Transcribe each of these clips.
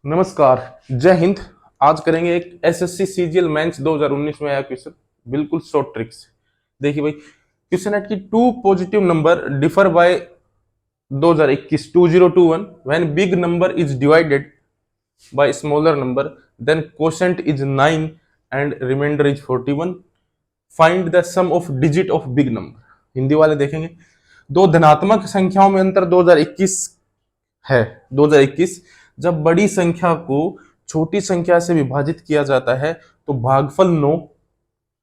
नमस्कार, जय हिंद। आज करेंगे एक एसएससी सीजीएल मेंस 2019 में आया क्वेश्चन, बिल्कुल शॉर्ट ट्रिक्स। देखिए भाई, क्वेश्चन है कि two positive number differ by 2021 2021 when big number is divided by smaller number then quotient is 9 and remainder is 41। Find the sum of digit of big number. Hindi वाले देखेंगे, दो धनात्मक संख्याओं में अंतर 2021 है। 2021 जब बड़ी संख्या को छोटी संख्या से विभाजित किया जाता है तो भागफल 9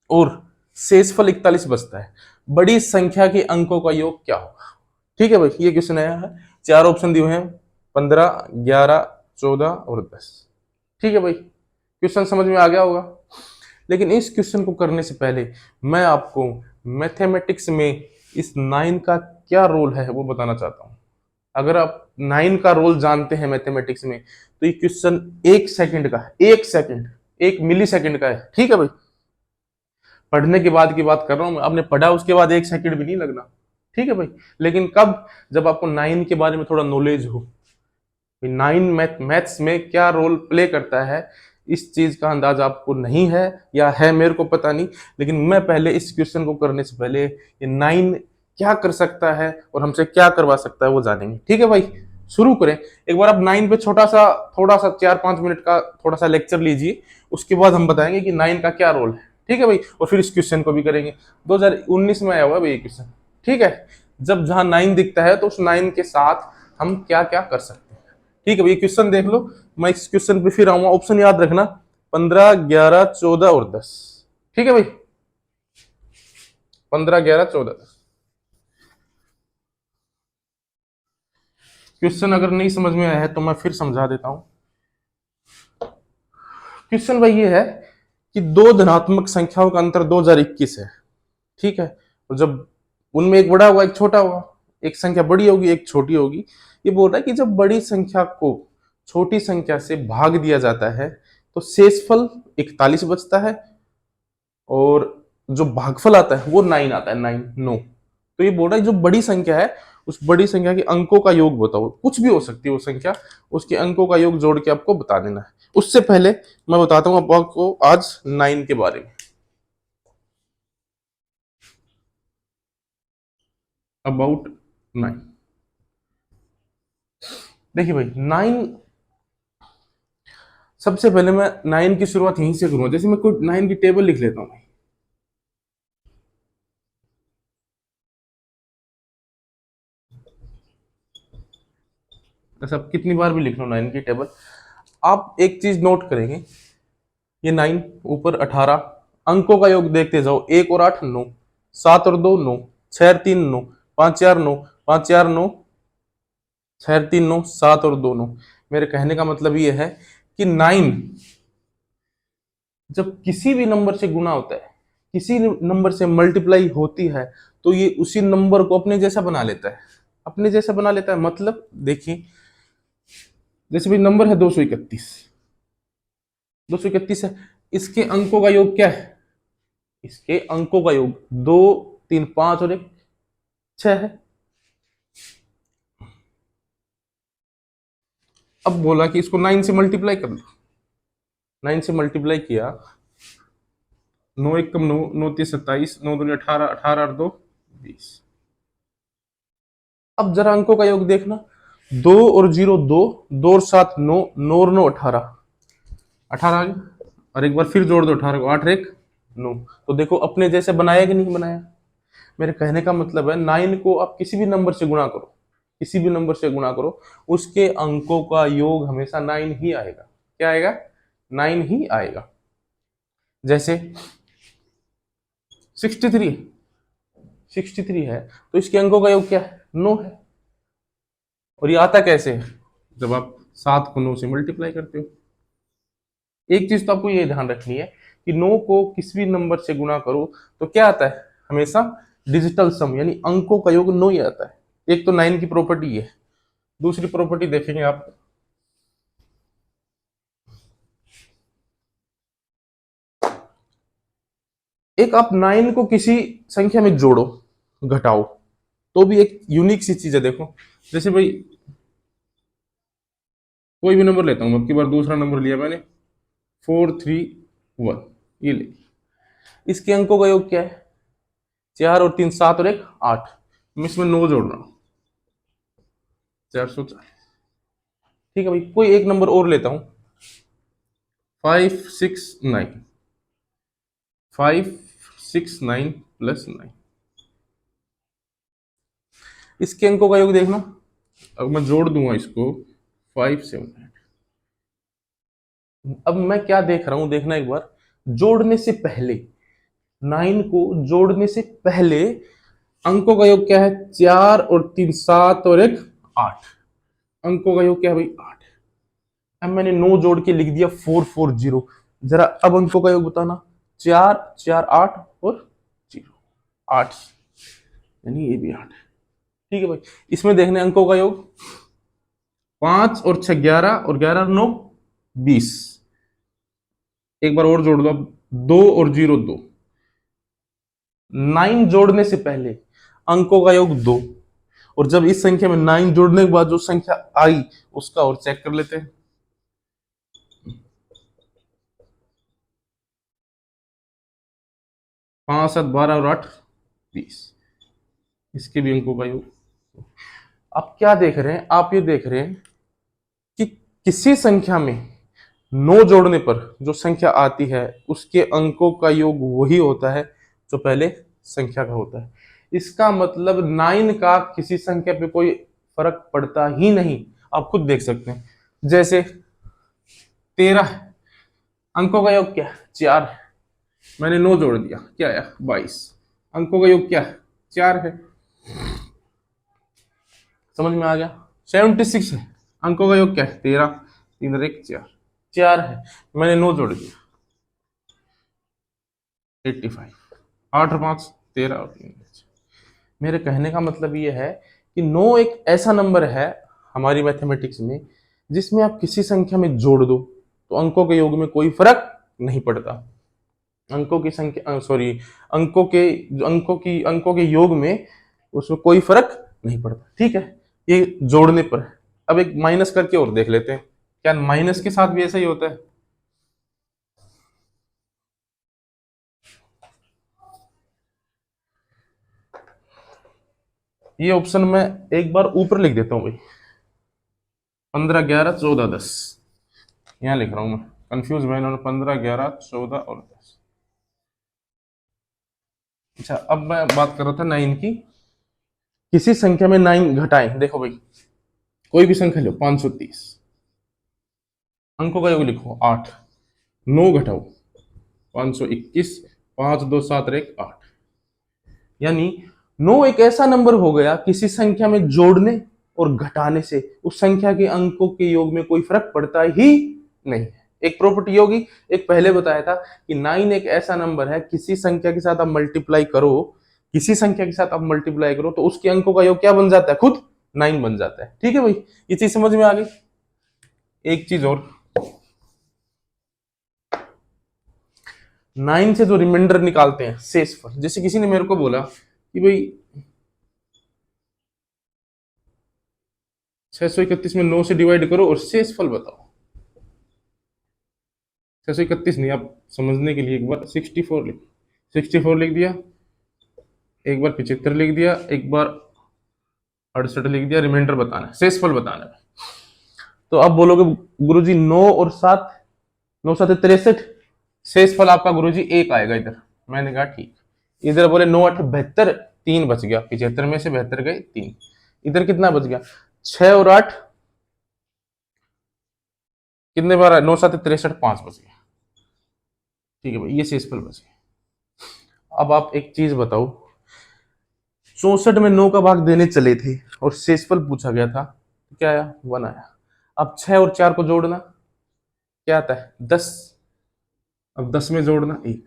और शेषफल 41 बचता है। बड़ी संख्या के अंकों का योग क्या होगा? ठीक है भाई, ये क्वेश्चन आया है। चार ऑप्शन दिए हैं, 15, 11, 14 और 10। ठीक है भाई, क्वेश्चन समझ में आ गया होगा। लेकिन इस क्वेश्चन को करने से पहले मैं आपको मैथमेटिक्स में इस 9 का क्या रोल है वो बताना चाहता हूं। अगर आप 9 का रोल जानते हैं मैथमेटिक्स में तो ये क्वेश्चन 1 सेकंड का है। 1 सेकंड, 1 मिली सेकंड का है। ठीक है भाई, पढ़ने के बाद की बात कर रहा हूं मैं। आपने पढ़ा उसके बाद 1 सेकंड भी नहीं लगना। ठीक है भाई, लेकिन कब? जब आपको 9 के बारे में थोड़ा नॉलेज हो। 9 मैथ्स में क्या रोल प्ले करता है, इस चीज का अंदाज आपको नहीं है या है, मेरे को पता नहीं। लेकिन मैं पहले इस क्वेश्चन को करने से पहले ये 9 क्या कर सकता है और हमसे क्या करवा सकता है वो जानेंगे। ठीक है भाई, शुरू करें। एक बार आप 9 पे थोड़ा सा 4-5 मिनट का थोड़ा सा लेक्चर लीजिए, उसके बाद हम बताएंगे कि 9 का क्या रोल है। ठीक है भाई, और फिर इस क्वेश्चन को भी करेंगे। 2019 में आया हुआ है भाई ये क्वेश्चन। ठीक है, जब जहां 9 दिखता है तो उस 9 के साथ हम क्या क्या कर सकते हैं। ठीक है भाई, क्वेश्चन देख लो। मैं इस क्वेश्चन पे फिर आऊंगा। ऑप्शन याद रखना, 15, 11, 14 और 10। ठीक है भाई, 15, 11, 14, 10। क्वेश्चन अगर नहीं समझ में आया है तो मैं फिर समझा देता हूं। क्वेश्चन भाई ये है कि दो धनात्मक संख्याओं का अंतर 2021 है। ठीक है, और जब उनमें एक बड़ा होगा एक छोटा होगा, एक संख्या बड़ी होगी एक छोटी होगी। ये बोल रहा है कि जब बड़ी संख्या को छोटी संख्या से भाग दिया जाता है तो शेषफल 41 बचता है और जो भागफल आता है वो 9 आता है। 9। तो ये बोल रहा है जो बड़ी संख्या है उस बड़ी संख्या के अंकों का योग बताओ। कुछ भी हो सकती है वो संख्या, उसके अंकों का योग जोड़ के आपको बता देना है। उससे पहले मैं बताता हूं आपको आज 9 के बारे में। अबाउट 9। देखिए भाई, 9, सबसे पहले मैं 9 की शुरुआत यहीं से करूंगा। जैसे मैं कोई 9 की टेबल लिख लेता हूं। ऐसा आप कितनी बार भी लिख लो 9 की टेबल, आप एक चीज नोट करेंगे, ये 9 ऊपर 18 अंकों का योग देखते जाओ। 1 और 8 9, 7 और 2 9, 6 और 3 9, 5 4 9, 5 4 9, 6 और 3 9, 7 और 2 9। मेरे कहने का मतलब ये है कि 9 जब किसी भी नंबर से गुना होता है, किसी नंबर से मल्टीप्लाई होती है, तो ये उसी नंबर को अपने जैसा बना लेता है। अपने जैसा बना लेता है मतलब देखिए, जैसे भी नंबर है 231। 231 है, इसके अंकों का योग क्या है? इसके अंकों का योग 2 3 5 और 1 6 है। अब बोला कि इसको 9 से मल्टीप्लाई कर लो। 9 से मल्टीप्लाई किया, 9 एक कम 9, 9 तीन 27, 9 दूनी 18, 18 और 2 20। अब जरा अंकों का योग देखना, 2 और 0 2, 2 और 7 9, 9 और 9 18, 18 आ गया। और एक बार फिर जोड़ दो 18 को, 8 और 1 9। तो देखो अपने जैसे बनाया कि नहीं बनाया। मेरे कहने का मतलब है 9 को आप किसी भी नंबर से गुणा करो, किसी भी नंबर से गुणा करो, उसके अंकों का योग हमेशा 9 ही आएगा। क्या आएगा? 9 ही आएगा। जैसे 63, 63 है तो इसके अंकों का योग क्या है? 9 है। और ये आता कैसे है? जब आप 7 को 9 से मल्टीप्लाई करते हो। एक चीज तो आपको ये ध्यान रखनी है कि 9 को किसी भी नंबर से गुणा करो तो क्या आता है? हमेशा डिजिटल सम यानी अंकों का योग 9 ही आता है। एक तो 9 की प्रॉपर्टी है। दूसरी प्रॉपर्टी देखेंगे आप, एक आप 9 को किसी संख्या में जोड़ो, घटाओ, तो भी एक यूनिक सी चीज है। देखो जैसे भाई कोई भी नंबर लेता हूँ, अब की बार दूसरा नंबर लिया मैंने 431, ये ले। इसके अंकों का योग क्या है? 4 और 3 7 और 1 8। मैं इसमें 9 जोड़ रहा हूँ, 440। ठीक है भाई, कोई एक नंबर और लेता हूँ, 569, 569 प्लस 9। इसके अंकों का योग देखना, अब मैं जोड़ दूंगा इसको 578। अब मैं क्या देख रहा हूं, देखना एक बार, जोड़ने से पहले, 9 को जोड़ने से पहले अंकों का योग क्या है? 4 और 3 7 और 1 8। अंकों का योग क्या है भाई? 8। अब मैंने 9 जोड़ के लिख दिया 440। जरा अब अंकों का योग बताना, 4 4 8 और 0 8, यानी ये भी 8। ठीक है भाई, इसमें देखने अंकों का योग, 5 और 6 11 और 11 9 20। एक बार और जोड़ दो, अब 2 और 0 2। 9 जोड़ने से पहले अंकों का योग 2, और जब इस संख्या में 9 जोड़ने के बाद जो संख्या आई उसका और चेक कर लेते हैं। 5 7 12 और 8 20, इसके भी अंकों का योग। आप क्या देख रहे हैं? आप ये देख रहे हैं कि किसी संख्या में 9 जोड़ने पर जो संख्या आती है उसके अंकों का योग वही होता है जो पहले संख्या का होता है। इसका मतलब 9 का किसी संख्या पे कोई फर्क पड़ता ही नहीं। आप खुद देख सकते हैं, जैसे 13, अंकों का योग क्या है? 4। मैंने 9 जोड़ दिया, क्या आया? 22। अंकों का योग क्या है? 4 है। समझ में आ गया? 76 है, अंकों का योग क्या है? 13, 3 और 1 4, 4 है। मैंने 9 जोड़ दिया, 85। 8 और 5 13 और 3 6। मेरे कहने का मतलब ये है कि 9 एक ऐसा नंबर है हमारी मैथमेटिक्स में जिसमें आप किसी संख्या में जोड़ दो तो अंकों के योग में कोई फर्क नहीं पड़ता। अंकों की संख्या, सॉरी, अंकों के योग में उसमें कोई फर्क नहीं पड़ता। ठीक है, ये जोड़ने पर है। अब एक माइनस करके और देख लेते हैं, क्या माइनस के साथ भी ऐसा ही होता है? ये ऑप्शन में एक बार ऊपर लिख देता हूं भाई, 15 11 14 10। यहां लिख रहा हूं मैं, कंफ्यूज मैं, 15 11 14 और 10। अच्छा, अब मैं बात कर रहा था 9 की। किसी संख्या में 9 घटाएं, देखो भाई, कोई भी संख्या लो, 530। अंकों का योग लिखो 8। 9 घटाओ, 521। 5 2 7 1 8। यानी 9 एक ऐसा नंबर हो गया किसी संख्या में जोड़ने और घटाने से उस संख्या के अंकों के योग में कोई फर्क पड़ता ही नहीं है। एक प्रॉपर्टी होगी, एक पहले बताया था कि 9 एक ऐसा नंबर है, किसी संख्या के साथ आप मल्टीप्लाई करो, किसी संख्या के साथ आप मल्टीप्लाई करो तो उसके अंकों का योग क्या बन जाता है? खुद 9 बन जाता है। ठीक है भाई, ये चीज समझ में आ गई। एक चीज और, 9 से जो रिमाइंडर निकालते हैं शेषफल, जैसे किसी ने मेरे को बोला कि भाई 631 में 9 से डिवाइड करो और शेषफल बताओ। 631 नहीं, आप समझने के लिए एक बार 64 लिख दिया, एक बार 75 लिख दिया, एक बार 68 लिख दिया, रिमाइंडर बताना है, शेषफल बताना है। तो अब बोलोगे गुरुजी 9 और 7, 9 7 63, शेषफल आपका गुरुजी 1 आएगा इधर। मैंने कहा ठीक। इधर बोले 9 8 72, 3 बच गया, 75 में से 72 गए 3। इधर कितना बच गया? 6 और 8 कितने बार है? 9 7 63, 5 बच गया। ठीक है भाई, ये शेषफल बच गया। अब आप एक चीज बताओ, 64 में 9 का भाग देने चले थे और शेषफल पूछा गया था, क्या आया? 1 आया। अब 6 और 4 को जोड़ना, क्या आता है? 10। अब 10 में जोड़ना 1,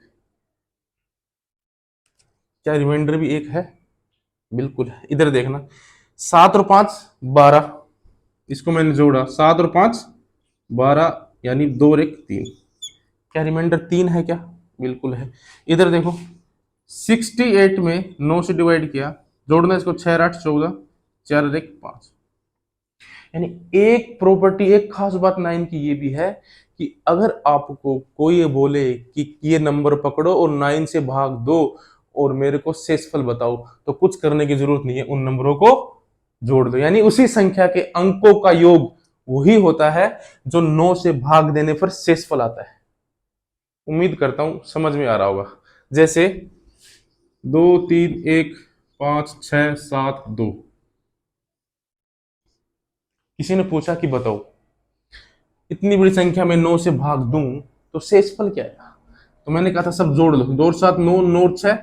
क्या रिमाइंडर भी 1 है? बिल्कुल है। इधर देखना, 7 और 5 12, इसको मैंने जोड़ा, 7 और 5 12, यानी 2 और 1 3। क्या रिमाइंडर 3 है क्या? बिल्कुल है। इधर देखो, 68 में 9 से डिवाइड किया, जोड़ना इसको, 6 8 14, 4 और 1 5। यानी एक प्रॉपर्टी, एक खास बात 9 की ये भी है कि अगर आपको कोई ये बोले कि ये नंबर पकड़ो और 9 से भाग दो और मेरे को शेषफल बताओ, तो कुछ करने की जरूरत नहीं है, उन नंबरों को जोड़ दो। यानी उसी संख्या के अंकों का योग वही होता है जो 9 से भाग देने पर शेषफल आता है। उम्मीद करता हूं समझ में आ रहा होगा। जैसे 2 3 1 5 6 7 2, किसी ने पूछा कि बताओ इतनी बड़ी संख्या में 9 से भाग दूं तो शेषफल क्या है। तो मैंने कहा था सब जोड़ लो, 2 और 7 9, 9 और 6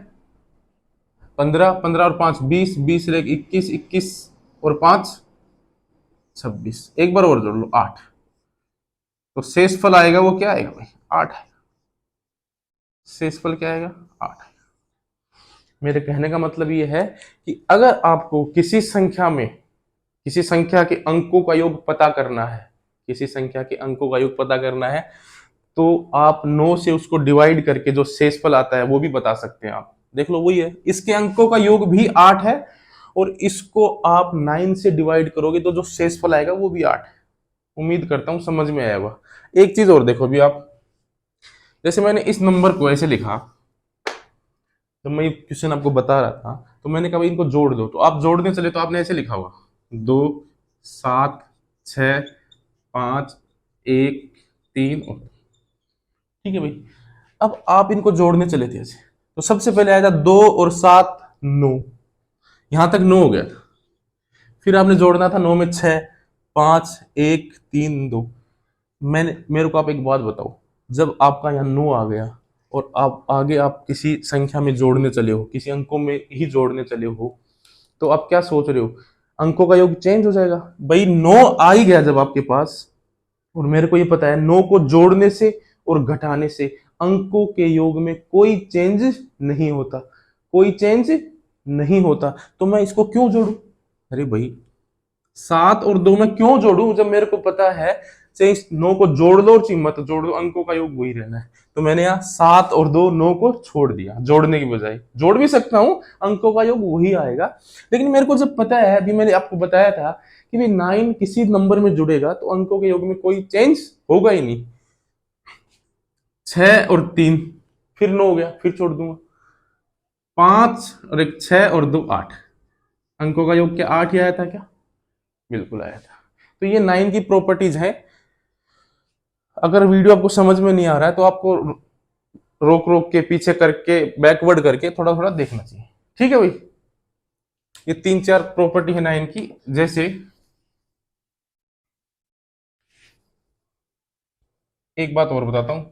15, 15 और 5 20, 20 और 1 21, 21 और 5 26, एक बार और जोड़ लो 8। तो शेषफल आएगा वो क्या आएगा भाई, 8 आएगा। शेषफल क्या आएगा, 8 आएगा। मेरे कहने का मतलब ये है कि अगर आपको किसी संख्या में, किसी संख्या के अंकों का योग पता करना है, किसी संख्या के अंकों का योग पता करना है, तो आप 9 से उसको डिवाइड करके जो शेषफल आता है वो भी बता सकते हैं। आप देख लो वही है, इसके अंकों का योग भी 8 है और इसको आप 9 से डिवाइड करोगे तो जो शेषफल आएगा वो भी 8 है। उम्मीद करता हूं समझ में आया होगा। एक चीज और देखो भी आप, जैसे मैंने इस नंबर को ऐसे लिखा, जब मैं क्वेश्चन आपको बता रहा था तो मैंने कहा भाई इनको जोड़ दो, तो आप जोड़ने चले तो आपने ऐसे लिखा होगा 2 7 6 5 1 3 और, ठीक है भाई। अब आप इनको जोड़ने चले थे ऐसे, तो सबसे पहले आया था 2 और 7 9, यहां तक 9 हो गया था। फिर आपने जोड़ना था 9 में 6 5 1 3 2। मेरे को आप एक बात बताओ, जब आपका यहाँ 9 आ गया और आप आगे आप किसी संख्या में जोड़ने चले हो, किसी अंकों में ही जोड़ने चले हो, तो आप क्या सोच रहे हो, अंकों का योग चेंज हो जाएगा। भाई 9 आ ही गया जब आपके पास, और मेरे को ये पता है 9 को जोड़ने से और घटाने से अंकों के योग में कोई चेंज नहीं होता, कोई चेंज नहीं होता, तो मैं इसको क्यों जोड़ू। अरे भाई 7 और 2 में क्यों जोड़ू जब मेरे को पता है चाहे इस 9 को जोड़ लो और चाहे मत जोड़ दो, अंकों का योग वही रहना है। तो मैंने यहाँ 7 और 2 9 को छोड़ दिया, जोड़ने की बजाय। जोड़ भी सकता हूं, अंकों का योग वही आएगा, लेकिन मेरे को जब पता है, अभी मैंने आपको बताया था कि भाई 9 किसी नंबर में जुड़ेगा तो अंकों के योग में कोई चेंज होगा ही नहीं। 6 और 3, फिर 9 हो गया, फिर छोड़ दूंगा। 5 और 1 6 और 2 8, अंकों का योग क्या 8 ही आया था क्या, बिल्कुल आया था। तो ये 9 की प्रॉपर्टीज है। अगर वीडियो आपको समझ में नहीं आ रहा है तो आपको रोक रोक के, पीछे करके, बैकवर्ड करके थोड़ा थोड़ा देखना चाहिए, ठीक है भाई। ये 3 4 प्रॉपर्टी है 9 की। जैसे एक बात और बताता हूं,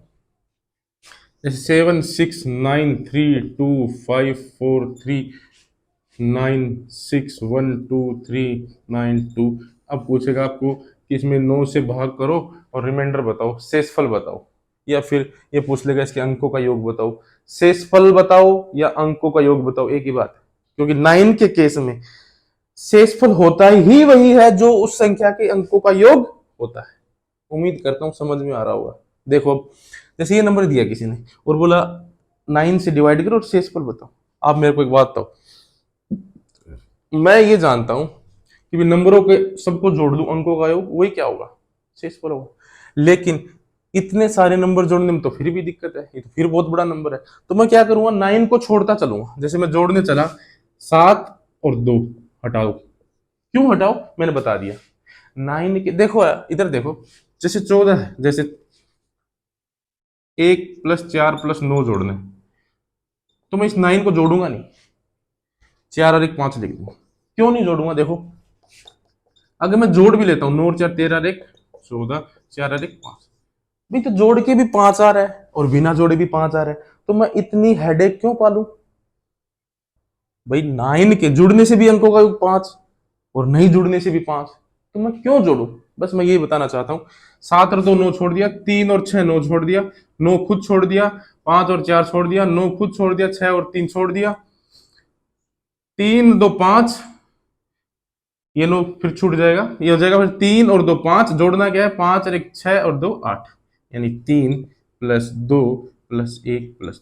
जैसे 7 6 9 3 2 5 4 3 9 6 1 2 3 9 2। अब पूछेगा आपको कि इसमें 9 से भाग करो और रिमाइंडर बताओ, शेषफल बताओ, या फिर ये पूछ लेगा इसके अंकों का योग बताओ। शेषफल बताओ या अंकों का योग बताओ, एक ही बात है, क्योंकि 9 के केस में शेषफल होता ही वही है जो उस संख्या के अंकों का योग होता है। उम्मीद करता हूं समझ में आ रहा होगा। देखो अब, जैसे ये नंबर दिया किसी ने और बोला 9 से डिवाइड करो और शेषफल बताओ। आप मेरे को एक बात बताओ, मैं ये जानता हूं कि भी नंबरों के सबको जोड़ दूं, अंकों का योग वही क्या होगा, शेषफल होगा। लेकिन इतने सारे नंबर जोड़ने में तो फिर भी दिक्कत है, ये तो फिर बहुत बड़ा नंबर है। तो मैं क्या करूंगा, 9 को छोड़ता चलूंगा। जैसे मैं जोड़ने चला 7 और 2, हटाओ। क्यों हटाओ, मैंने बता दिया। 9 के देखो, इधर देखो, जैसे 14 है, जैसे 1 + 4 + 9 जोड़ना है, तो मैं इस 9 को जोड़ूंगा नहीं, 4 और 1 5 लिख दूंगा। क्यों नहीं जोड़ूंगा, देखो अगर मैं जोड़ भी लेता हूं, 9 और 4 13 और 1 14, 4 और 1 5, भी तो जोड़ के भी 5 आ रहा है और बिना जोड़े भी 5 आ रहा है, तो मैं इतनी हेडेक क्यों पालू। भाई 9 के जुड़ने से भी अंकों का योग 5 और नहीं जुड़ने से भी 5, तो मैं क्यों जोड़ू। बस मैं यही बताना चाहता हूँ। 7 और 2 9 छोड़ दिया, 3 और 6 9 छोड़ दिया, 9 खुद छोड़ दिया, 5 और 4 छोड़ दिया, 9 खुद छोड़ दिया, 6 और 3 छोड़ दिया, 3 2 5, ये लो फिर छूट जाएगा, ये हो जाएगा फिर 3 और 2 5, जोड़ना क्या है, 5 और 1 6 और 2 8, यानी 3 + 2 + 1 +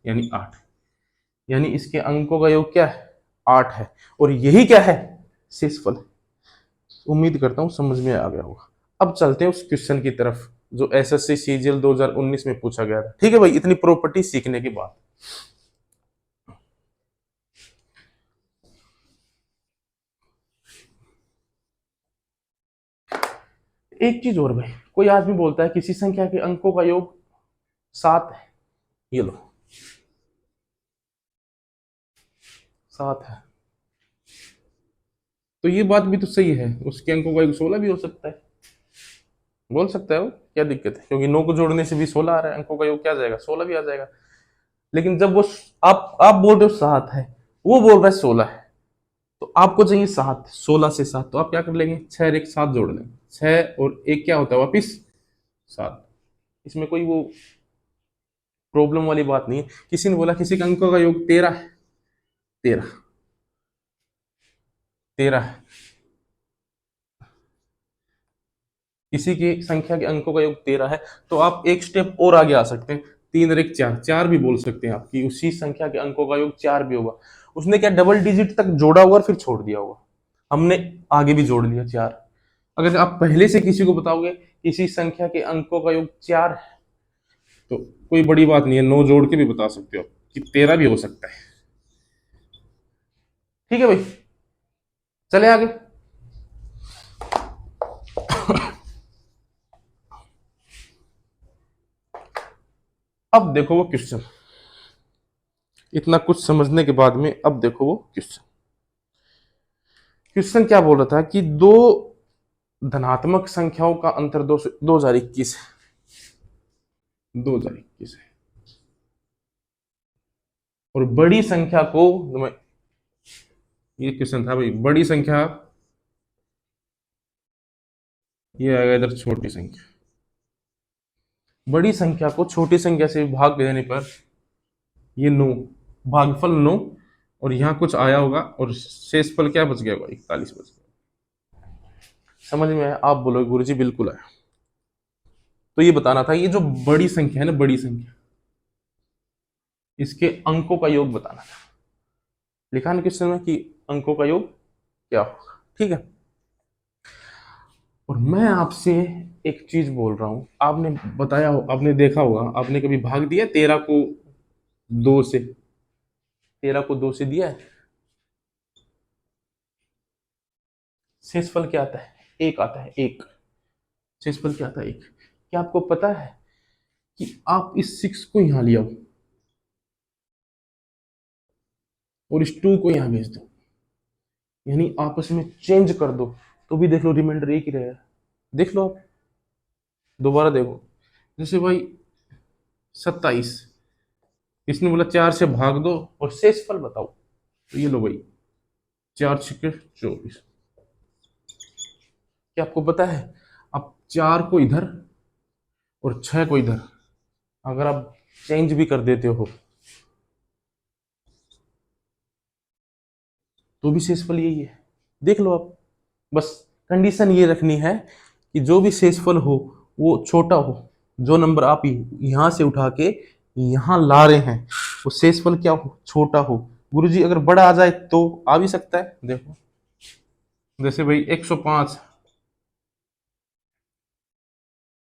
यानी 8। यानी इसके अंकों का योग क्या है, 8 है, और यही क्या है, शेषफल। उम्मीद करता हूं समझ में आ गया होगा। अब चलते हैं उस क्वेश्चन की तरफ जो एसएससी सीजीएल 2019 में पूछा गया था। ठीक है भाई, इतनी प्रॉपर्टी सीखने के बाद एक चीज और भाई, कोई आदमी बोलता है किसी संख्या के अंकों का योग 7 है, ये लो 7 है, तो ये बात भी तो सही है, उसके अंकों का योग 16 भी हो सकता है, बोल सकता है वो, क्या दिक्कत है, क्योंकि 9 को जोड़ने से भी 16 आ रहा है, अंकों का योग क्या आ जाएगा, 16 भी आ जाएगा। लेकिन जब वो आप बोल रहे हो 7 है, वो बोल रहा है 16 है, तो आपको चाहिए 7, 16 से 7, तो आप क्या कर लेंगे, 6 और 1 7 जोड़ लेंगे, 6 और 1 क्या होता है वापिस 7। इसमें कोई वो प्रॉब्लम वाली बात नहीं है। किसी ने बोला किसी के अंकों का योग 13 है, 13 13 है, किसी की संख्या के अंकों का योग 13 है, तो आप एक स्टेप और आगे आ सकते हैं, 3 और 1 4, 4 भी बोल सकते हैं आप कि उसी संख्या के अंकों का योग 4 भी होगा। उसने क्या डबल डिजिट तक जोड़ा होगा और फिर छोड़ दिया होगा, हमने आगे भी जोड़ लिया 4। अगर आप पहले से किसी को बताओगे किसी संख्या के अंकों का योग 4 है, तो कोई बड़ी बात नहीं है, 9 जोड़ के भी बता सकते हो कि 13 भी हो सकता है। ठीक है भाई, चले आगे। अब देखो वो क्वेश्चन, इतना कुछ समझने के बाद में अब देखो वो क्वेश्चन। क्वेश्चन क्या बोल रहा था कि दो धनात्मक संख्याओं का अंतर 2021 है, 2021 है, और बड़ी संख्या को, ये क्वेश्चन था भाई, बड़ी संख्या, ये आएगा इधर छोटी संख्या, बड़ी संख्या को छोटी संख्या से भाग देने पर ये 9, भागफल 9, और यहाँ कुछ आया होगा और शेषफल क्या बच गया होगा, 41 बच गया। समझ में आया? आप बोलोगे गुरुजी बिल्कुल आया। तो ये बताना था, ये जो बड़ी संख्या है ना, बड़ी संख्या, इसके अंकों का योग बताना था। लिखा ना क्वेश्चन में कि अंकों का योग क्या होगा। ठीक है, और मैं आपसे एक चीज बोल रहा हूं, आपने बताया हो, आपने देखा होगा, आपने कभी भाग दिया 13 को 2 से, 13 को 2 से दिया है, शेषफल क्या आता है, 1 आता है, 1, शेषफल क्या आता है, 1। क्या आपको पता है कि आप इस 6 को यहां ले आओ और इस 2 को यहां भेज दो, यानी आपस में चेंज कर दो, तो भी देख लो रिमाइंडर एक ही रहेगा। देख लो आप, दोबारा देखो, जैसे भाई 27, इसने बोला 4 से भाग दो और शेषफल बताओ, तो ये लो भाई 4 छक्के 24। क्या आपको पता है, आप 4 को इधर और 6 को इधर अगर आप चेंज भी कर देते हो तो भी शेषफल यही है। देख लो आप, बस कंडीशन ये रखनी है कि जो भी शेषफल हो वो छोटा हो, जो नंबर आप यहां से उठा के यहां ला रहे हैं वो शेषफल क्या हो, छोटा हो। गुरुजी अगर बड़ा आ जाए तो आ भी सकता है, देखो जैसे भाई 105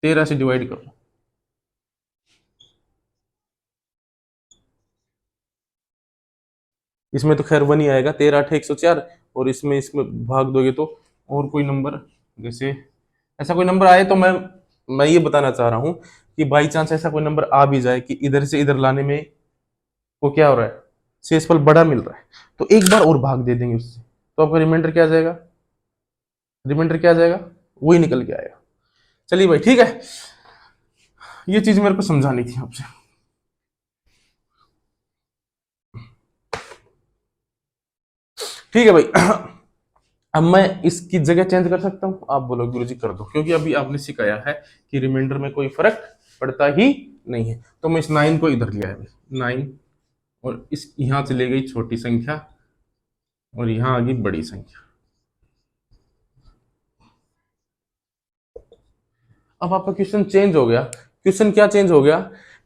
13 से डिवाइड करो, इसमें तो खैर 1 ही आएगा, 13 8 104, और इसमें भाग दोगे तो और कोई नंबर, जैसे ऐसा कोई नंबर आए, तो मैं ये बताना चाह रहा हूं कि बाई चांस ऐसा कोई नंबर आ भी जाए कि इधर से इधर लाने में वो क्या हो रहा है, शेषफल बड़ा मिल रहा है, तो एक बार और भाग दे देंगे उससे, तो आपका रिमाइंडर क्या आ जाएगा, रिमाइंडर क्या आ जाएगा, वही निकल के आएगा। चलिए भाई ठीक है, ये चीज मेरे को समझानी थी आपसे। ठीक है भाई, अब मैं इसकी जगह चेंज कर सकता हूं, आप बोलो गुरुजी कर दो, क्योंकि अभी आपने सिखाया है कि रिमाइंडर में कोई फर्क पड़ता ही नहीं है। तो मैं इस 9 को इधर लिया है, 9, और इस यहां से ले गई छोटी संख्या और यहां आ गई बड़ी संख्या। अब आपका क्वेश्चन चेंज हो गया। क्वेश्चन क्या चेंज हो गया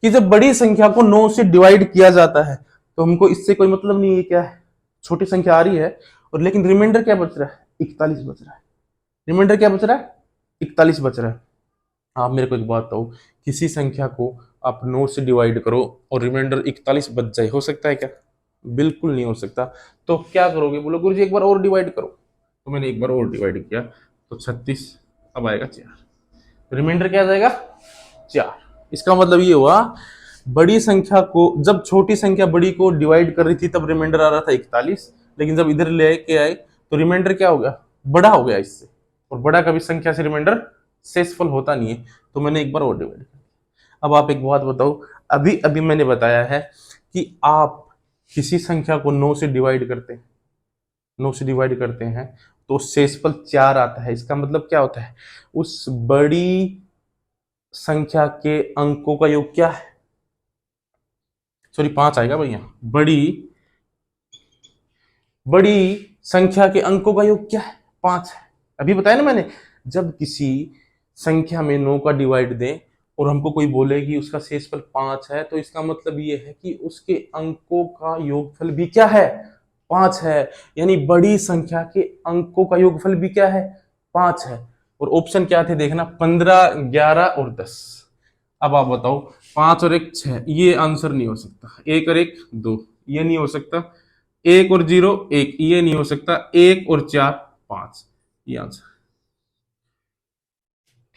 कि जब बड़ी संख्या को 9 से डिवाइड किया जाता है तो हमको इससे कोई मतलब नहीं है, क्या है, छोटी संख्या आ रही है और लेकिन रिमाइंडर क्या बच रहा है, 41 बच रहा है। रिमाइंडर क्या बच रहा है, 41 बच रहा है। आप मेरे को एक बात बताओ, किसी संख्या को आप 9 से डिवाइड करो और रिमाइंडर 41 बच जाए, हो सकता है क्या? बिल्कुल नहीं हो सकता। तो क्या करोगे, बोलो गुरुजी एक बार और डिवाइड करो। तो मैंने एक बार और डिवाइड किया तो 36, अब आएगा 4, रिमाइंडर क्या आ जाएगा 4। इसका मतलब ये हुआ, बड़ी संख्या को जब छोटी संख्या बड़ी को डिवाइड कर रही थी तब रिमाइंडर आ रहा था 41, लेकिन जब इधर ले के आए तो रिमाइंडर क्या हो गया, बड़ा हो गया इससे। और बड़ा कभी संख्या से रिमाइंडर शेषफल होता नहीं है। तो मैंने एक बार और डिवाइड कर दिया। अब आप एक बात बताओ, अभी अभी मैंने बताया है कि आप किसी संख्या को 9 से डिवाइड करते हैं, 9 से डिवाइड करते हैं तो शेषफल 4 आता है। इसका मतलब क्या होता है, उस बड़ी संख्या के अंकों का योग क्या है, सॉरी 5 आएगा भैया, बड़ी बड़ी संख्या के अंकों का योग क्या है, 5 है। अभी बताया ना मैंने, जब किसी संख्या में 9 का डिवाइड दें और हमको कोई बोले कि उसका शेषफल 5 है, तो इसका मतलब ये है कि उसके अंकों का योगफल भी क्या है, 5 है। यानी बड़ी संख्या के अंकों का योगफल भी क्या है, 5 है। और ऑप्शन क्या थे देखना, 15, 11 और 10। अब आप बताओ, 5 और 1 6, ये आंसर नहीं हो सकता। 1 और 1 2, ये नहीं हो सकता। 1 और 0 1, ये नहीं हो सकता। 1 और 4 5, ये आंसर।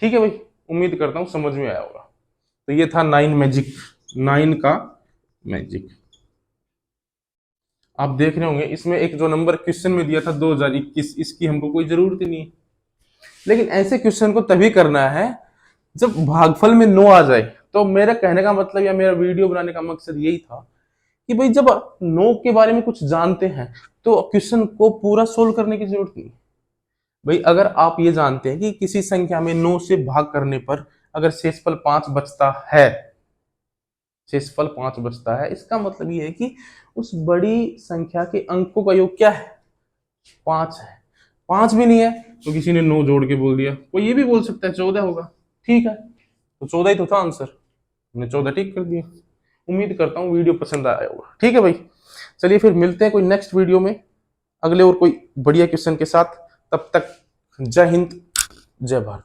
ठीक है भाई, उम्मीद करता हूं समझ में आया होगा। तो ये था 9 मैजिक, 9 का मैजिक। आप देख रहे होंगे इसमें एक जो नंबर क्वेश्चन में दिया था 2021, इसकी हमको कोई जरूरत ही नहीं है। लेकिन ऐसे क्वेश्चन को तभी करना है जब भागफल में 9 आ जाए। तो मेरा कहने का मतलब या मेरा वीडियो बनाने का मकसद यही था कि भाई जब 9 के बारे में कुछ जानते हैं तो क्वेश्चन को पूरा सोल्व करने की जरूरत नहीं। भाई अगर आप ये जानते हैं कि किसी संख्या में 9 से भाग करने पर अगर शेषफल 5 बचता है, शेषफल 5 बचता है, इसका मतलब ये है कि उस बड़ी संख्या के अंकों का योग क्या है, 5 है। 5 भी नहीं है तो किसी ने 9 जोड़ के बोल दिया, कोई ये भी बोल सकता है 14 होगा, ठीक है, तो 14 ही तो था आंसर, हमने 14 ठीक कर दिया। उम्मीद करता हूँ वीडियो पसंद आया होगा। ठीक है भाई, चलिए फिर मिलते हैं कोई नेक्स्ट वीडियो में अगले और कोई बढ़िया क्वेश्चन के साथ। तब तक जय हिंद, जय भारत।